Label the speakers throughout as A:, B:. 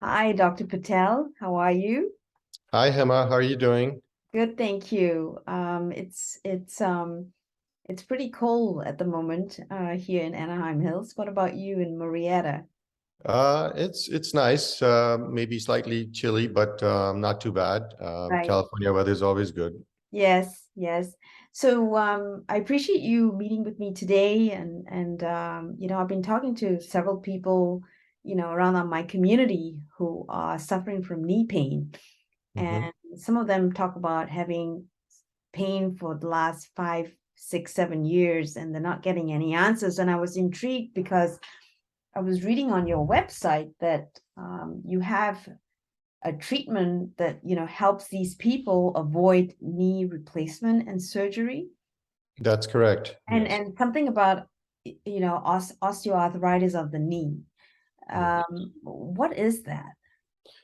A: Hi, Dr. Patel. How are you?
B: Hi, Hema. How are you doing?
A: Good, thank you. It's pretty cold at the moment here in Anaheim Hills. What about you in Marietta?
B: It's nice. Maybe slightly chilly, but not too bad.
A: Right.
B: California weather is always good.
A: Yes, yes. So I appreciate you meeting with me today, and I've been talking to several people, around my community who are suffering from knee pain,
B: Hmm.
A: and some of them talk about having pain for the last 5, 6, 7 years and they're not getting any answers. And I was intrigued because I was reading on your website that you have a treatment that helps these people avoid knee replacement and surgery,
B: That's correct. Yes.
A: and something about osteoarthritis of the knee.
B: Mhm.
A: What is that?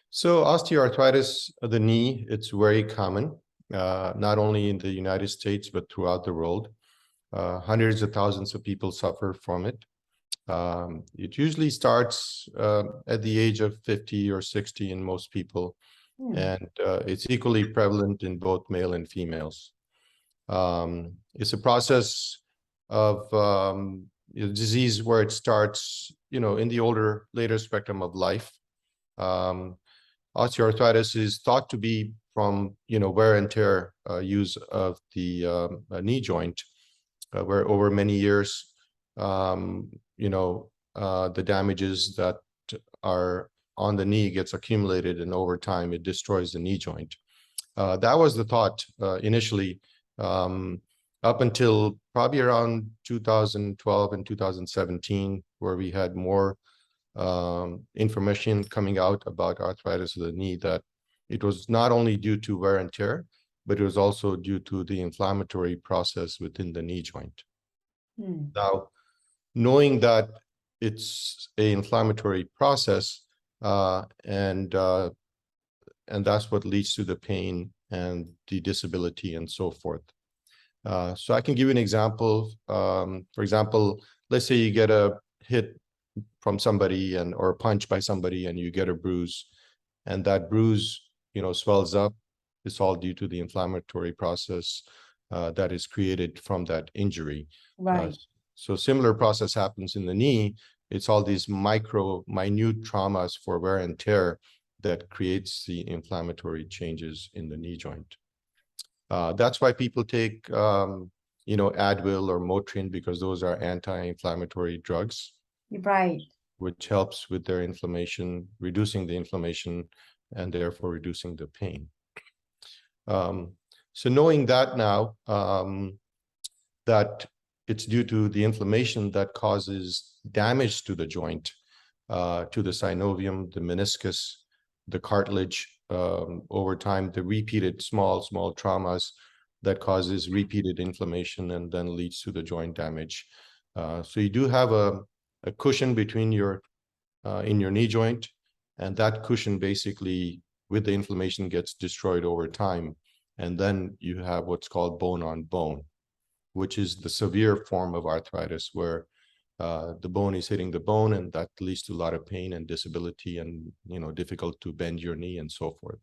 B: So osteoarthritis of the knee, it's very common, not only in the United States, but throughout the world. Hundreds of thousands of people suffer from it. It usually starts at the age of 50 or 60 in most people,
A: Hmm.
B: and it's equally prevalent in both male and females. It's a process of disease where it starts, in the later spectrum of life. Um, Osteoarthritis is thought to be from, wear and tear use of the knee joint, where over many years, um, the damages that are on the knee gets accumulated, and over time it destroys the knee joint. That was the thought initially, um, up until probably around 2012 and 2017, where we had more information coming out about arthritis of the knee, that it was not only due to wear and tear, but it was also due to the inflammatory process within the knee joint.
A: Hmm.
B: Now, knowing that it's a inflammatory process, and that's what leads to the pain and the disability and so forth. So I can give you an example. For example, let's say you get a hit from somebody or a punch by somebody, and you get a bruise, and that bruise, swells up. It's all due to the inflammatory process that is created from that injury. Uh,
A: Right.
B: so similar process happens in the knee. It's all these minute traumas for wear and tear that creates the inflammatory changes in the knee joint. That's why people take, Advil or Motrin, because those are anti-inflammatory drugs,
A: Right.
B: which helps with their inflammation, reducing the inflammation, and therefore reducing the pain. So knowing that now, that it's due to the inflammation that causes damage to the joint, to the synovium, the meniscus, the cartilage, over time, the repeated small traumas that causes repeated inflammation and then leads to the joint damage. So you do have a cushion between in your knee joint, and that cushion basically, with the inflammation, gets destroyed over time. And then you have what's called bone on bone, which is the severe form of arthritis, where the bone is hitting the bone, and that leads to a lot of pain and disability, and difficult to bend your knee and so forth.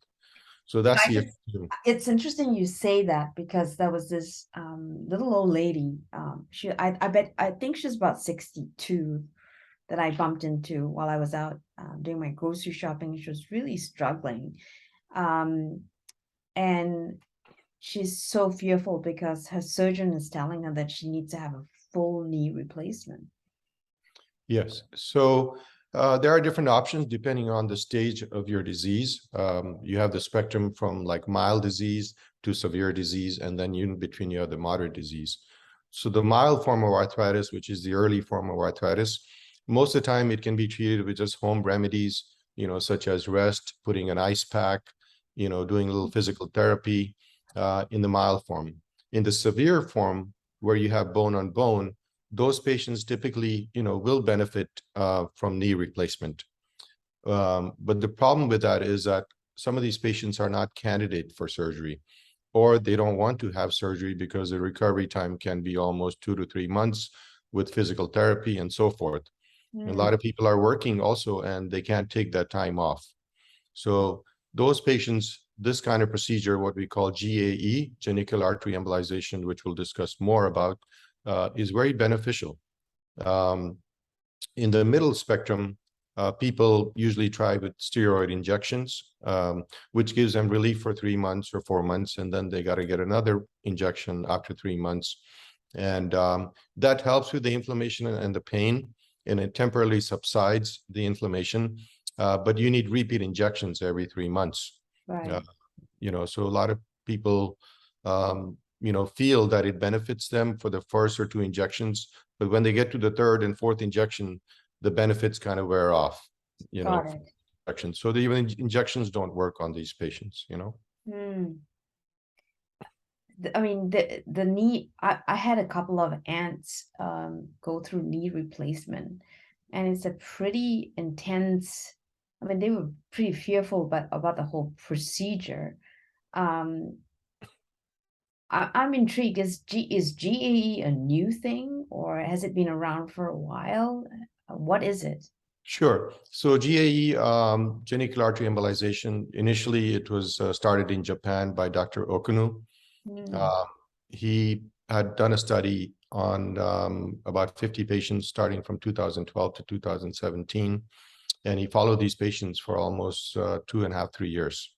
B: So that's
A: I
B: the
A: should It's interesting you say that because there was this little old lady. I think she's about 62 that I bumped into while I was out doing my grocery shopping. She was really struggling. Um, and she's so fearful because her surgeon is telling her that she needs to have a full knee replacement.
B: Yes. So there are different options depending on the stage of your disease. You have the spectrum from like mild disease to severe disease, and then in between you have the moderate disease. So the mild form of arthritis, which is the early form of arthritis, most of the time it can be treated with just home remedies, such as rest, putting an ice pack, doing a little physical therapy in the mild form. In the severe form, where you have bone on bone, those patients typically, will benefit from knee replacement. But the problem with that is that some of these patients are not candidate for surgery, or they don't want to have surgery because the recovery time can be almost 2 to 3 months with physical therapy and so forth. A
A: Mm.
B: lot of people are working also, and they can't take that time off. So those patients, this kind of procedure, what we call GAE, genicular artery embolization, which we'll discuss more about, is very beneficial. In the middle spectrum, people usually try with steroid injections, which gives them relief for 3 months or 4 months, and then they got to get another injection after 3 months. And that helps with the inflammation and the pain, and it temporarily subsides the inflammation. But you need repeat injections every 3 months.
A: Right.
B: So a lot of people, feel that it benefits them for the first or 2 injections, but when they get to the 3rd and 4th injection, the benefits kind of wear off,
A: Got it.
B: injections. So the injections don't work on these patients,
A: Hmm. I mean, the knee, I had a couple of aunts go through knee replacement, and it's a pretty intense, I mean, they were pretty fearful about the whole procedure. Um, I'm intrigued, is GAE a new thing, or has it been around for a while? What is it?
B: Sure. So GAE, genicular artery embolization, initially it was started in Japan by Dr. Okunu.
A: Hmm.
B: Uh, he had done a study on about 50 patients starting from 2012 to 2017, and he followed these patients for almost 2.5, 3 years.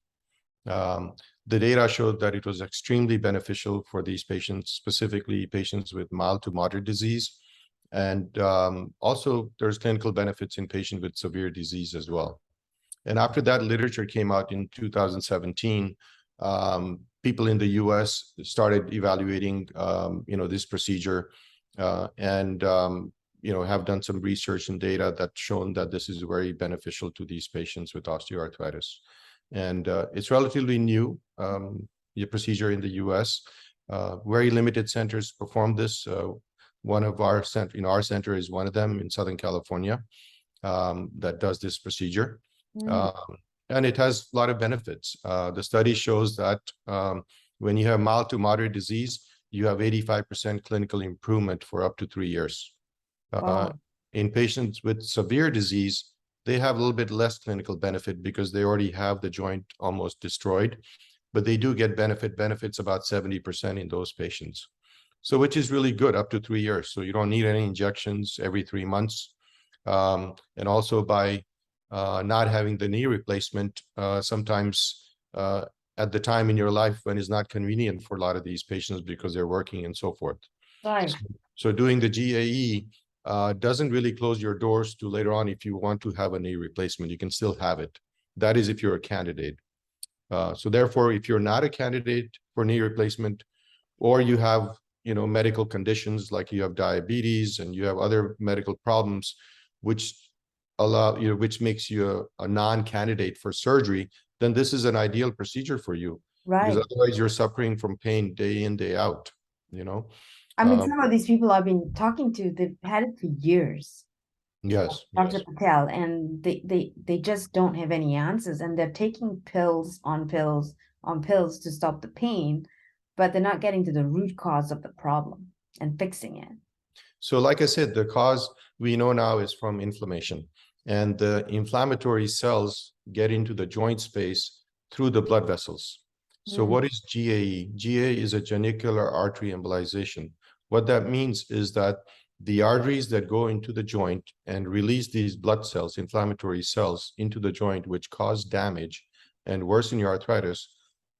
B: The data showed that it was extremely beneficial for these patients, specifically patients with mild to moderate disease. And also there's clinical benefits in patients with severe disease as well. And after that literature came out in 2017, people in the US started evaluating, this procedure and have done some research and data that's shown that this is very beneficial to these patients with osteoarthritis. And it's relatively new, the procedure in the US. Very limited centers perform this. One of our center is one of them in Southern California that does this procedure. And it has a lot of benefits. The study shows that when you have mild to moderate disease, you have 85% clinical improvement for up to 3 years.
A: Wow.
B: In patients with severe disease, they have a little bit less clinical benefit because they already have the joint almost destroyed, but they do get benefits about 70% in those patients. So which is really good, up to 3 years. So you don't need any injections every 3 months. And also by not having the knee replacement, sometimes at the time in your life when it's not convenient for a lot of these patients because they're working and so forth.
A: Right.
B: So doing the GAE doesn't really close your doors to later on if you want to have a knee replacement. You can still have it. That is if you're a candidate. So therefore, if you're not a candidate for knee replacement, or you have medical conditions like you have diabetes and you have other medical problems, which which makes you a non-candidate for surgery, then this is an ideal procedure for you. Because
A: Right.
B: otherwise you're suffering from pain day in, day out.
A: I mean, some of these people I've been talking to, they've had it for years.
B: Yes,
A: Dr.
B: yes.
A: Patel, and they just don't have any answers, and they're taking pills on pills on pills to stop the pain, but they're not getting to the root cause of the problem and fixing it.
B: So like I said, the cause we know now is from inflammation, and the inflammatory cells get into the joint space through the blood vessels. So what is GAE? GAE is a genicular artery embolization. What that means is that the arteries that go into the joint and release these blood cells, inflammatory cells, into the joint, which cause damage and worsen your arthritis,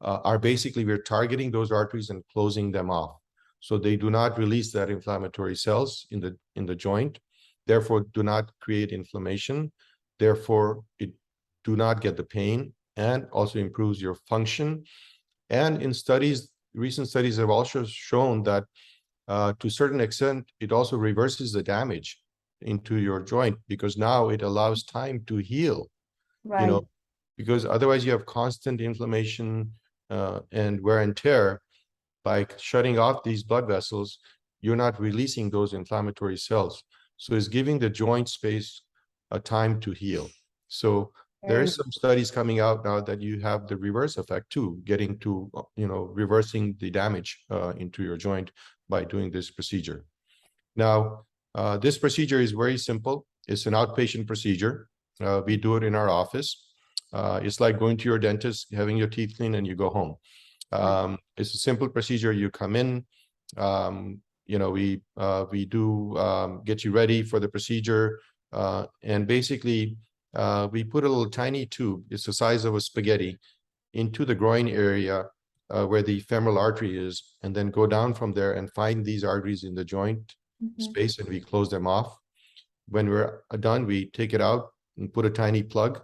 B: are basically, we're targeting those arteries and closing them off. So they do not release that inflammatory cells in the joint, therefore do not create inflammation, therefore it do not get the pain, and also improves your function. And in studies, recent studies have also shown that to a certain extent, it also reverses the damage into your joint because now it allows time to heal,
A: Right.
B: because otherwise you have constant inflammation and wear and tear. By shutting off these blood vessels, you're not releasing those inflammatory cells. So it's giving the joint space a time to heal. So there is some studies coming out now that you have the reverse effect too, getting to, reversing the damage into your joint by doing this procedure. Now, this procedure is very simple. It's an outpatient procedure. We do it in our office. It's like going to your dentist, having your teeth cleaned, and you go home. It's a simple procedure. You come in, we do get you ready for the procedure, and basically we put a little tiny tube, it's the size of a spaghetti, into the groin area where the femoral artery is, and then go down from there and find these arteries in the joint space, and we close them off. When we're done, we take it out and put a tiny plug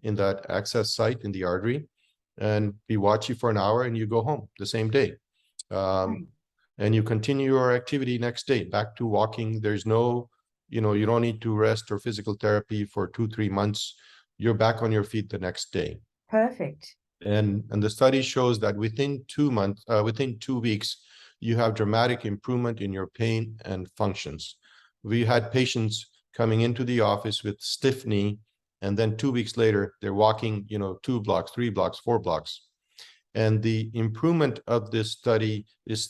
B: in that access site in the artery, and we watch you for an hour, and you go home the same day. And you continue your activity next day, back to walking. There's no, you don't need to rest or physical therapy for 2-3 months. You're back on your feet the next day.
A: Perfect.
B: And the study shows that within 2 months, within 2 weeks, you have dramatic improvement in your pain and functions. We had patients coming into the office with stiff knee, and then 2 weeks later, they're walking, 2 blocks, 3 blocks, 4 blocks. And the improvement of this study is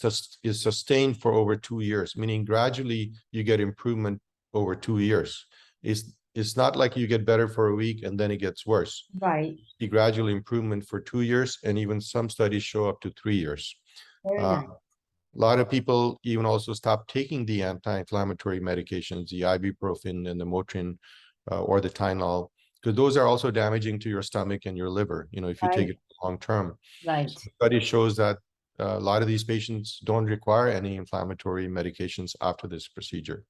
B: sustained for over 2 years, meaning gradually you get improvement over 2 years. It's not like you get better for a week and then it gets worse.
A: Right.
B: The gradual improvement for 2 years, and even some studies show up to 3 years.
A: Very nice.
B: A lot of people even also stop taking the anti-inflammatory medications, the ibuprofen and the Motrin or the Tylenol, because those are also damaging to your stomach and your liver, if you take it long term.
A: Right.
B: So the study shows that a lot of these patients don't require any inflammatory medications after this procedure.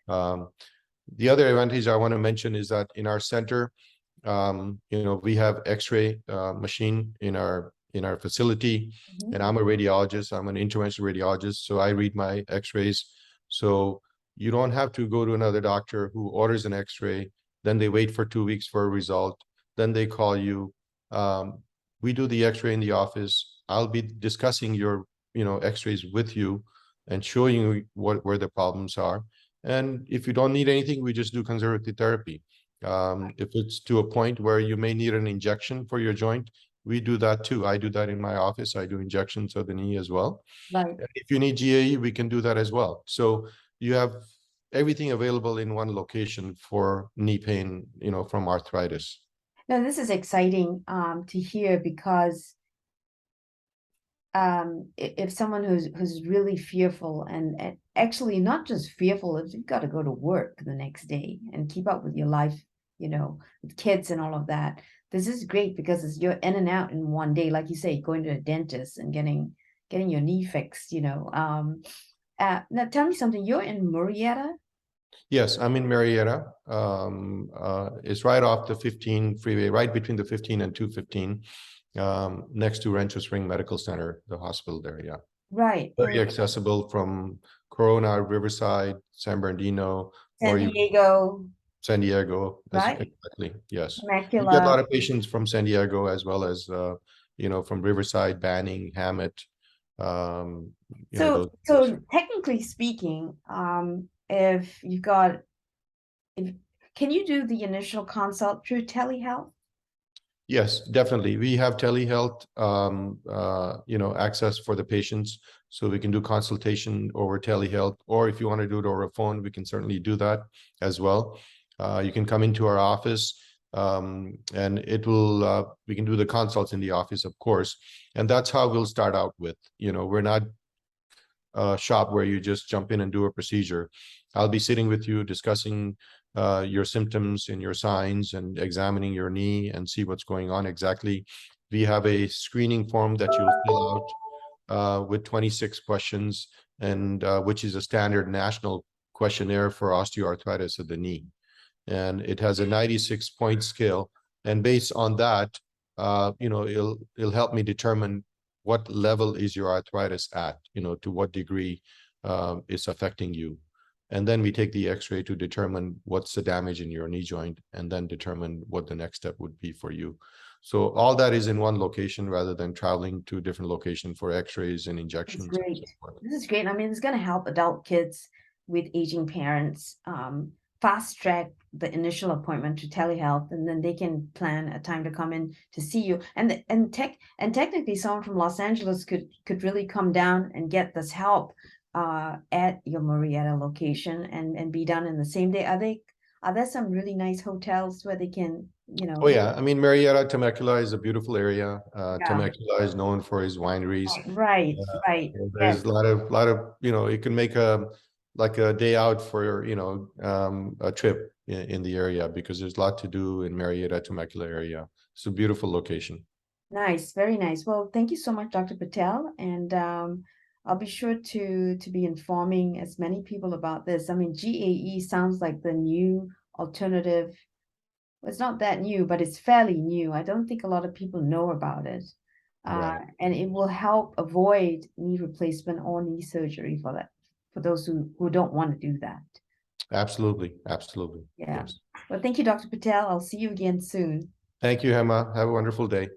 B: The other advantage I want to mention is that in our center, we have X-ray machine in our facility, and I'm a radiologist. I'm an interventional radiologist, so I read my X-rays. So you don't have to go to another doctor who orders an X-ray, then they wait for 2 weeks for a result, then they call you. We do the X-ray in the office. I'll be discussing your X-rays with you and showing you where the problems are. And if you don't need anything, we just do conservative therapy. If it's to a point where you may need an injection for your joint, we do that too. I do that in my office. I do injections of the knee as well.
A: Right.
B: If you need GAE, we can do that as well. So you have everything available in one location for knee pain, from arthritis.
A: Now, this is exciting to hear, because if someone who's really fearful, and actually not just fearful, if you've got to go to work the next day and keep up with your life, with kids and all of that, this is great, because you're in and out in one day, like you say, going to a dentist and getting your knee fixed. Now tell me something. You're in Murrieta?
B: Yes, I'm in Marietta. It's right off the 15 freeway, right between the 15 and 215, next to Rancho Spring Medical Center, the hospital there. Yeah.
A: Right.
B: Very accessible from Corona, Riverside, San Bernardino,
A: San Diego.
B: San Diego.
A: Right.
B: Exactly. Yes.
A: Genicular.
B: We get a lot of patients from San Diego, as well as, from Riverside, Banning, Hammett.
A: So technically speaking, if you've got, can you do the initial consult through telehealth?
B: Yes, definitely. We have telehealth, access for the patients, so we can do consultation over telehealth, or if you want to do it over a phone, we can certainly do that as well. You can come into our office, and we can do the consults in the office, of course, and that's how we'll start out with. We're not a shop where you just jump in and do a procedure. I'll be sitting with you, discussing your symptoms and your signs, and examining your knee and see what's going on exactly. We have a screening form that you'll fill out with 26 questions, and which is a standard national questionnaire for osteoarthritis of the knee. And it has a 96-point scale. And based on that, it'll help me determine what level is your arthritis at, to what degree it's affecting you. And then we take the X-ray to determine what's the damage in your knee joint, and then determine what the next step would be for you. So all that is in one location, rather than traveling to a different location for X-rays and injections.
A: That's great. This is great. I mean, it's going to help adult kids with aging parents fast track the initial appointment to telehealth, and then they can plan a time to come in to see you. And technically, someone from Los Angeles could really come down and get this help at your Murrieta location and be done in the same day. Are there some really nice hotels where they can,
B: Oh yeah, I mean Marietta, Temecula is a beautiful area.
A: Yeah.
B: Temecula is known for his wineries.
A: Right, right.
B: There's
A: Yes.
B: a lot of, you can make like a day out for, a trip in the area because there's a lot to do in Marietta, Temecula area. It's a beautiful location.
A: Nice, very nice. Well, thank you so much, Dr. Patel. And I'll be sure to be informing as many people about this. I mean, GAE sounds like the new alternative. It's not that new, but it's fairly new. I don't think a lot of people know about it.
B: Right.
A: And it will help avoid knee replacement or knee surgery for those who don't want to do that.
B: Absolutely. Absolutely.
A: Yeah.
B: Yes.
A: Well, thank you, Dr. Patel. I'll see you again soon.
B: Thank you, Emma. Have a wonderful day.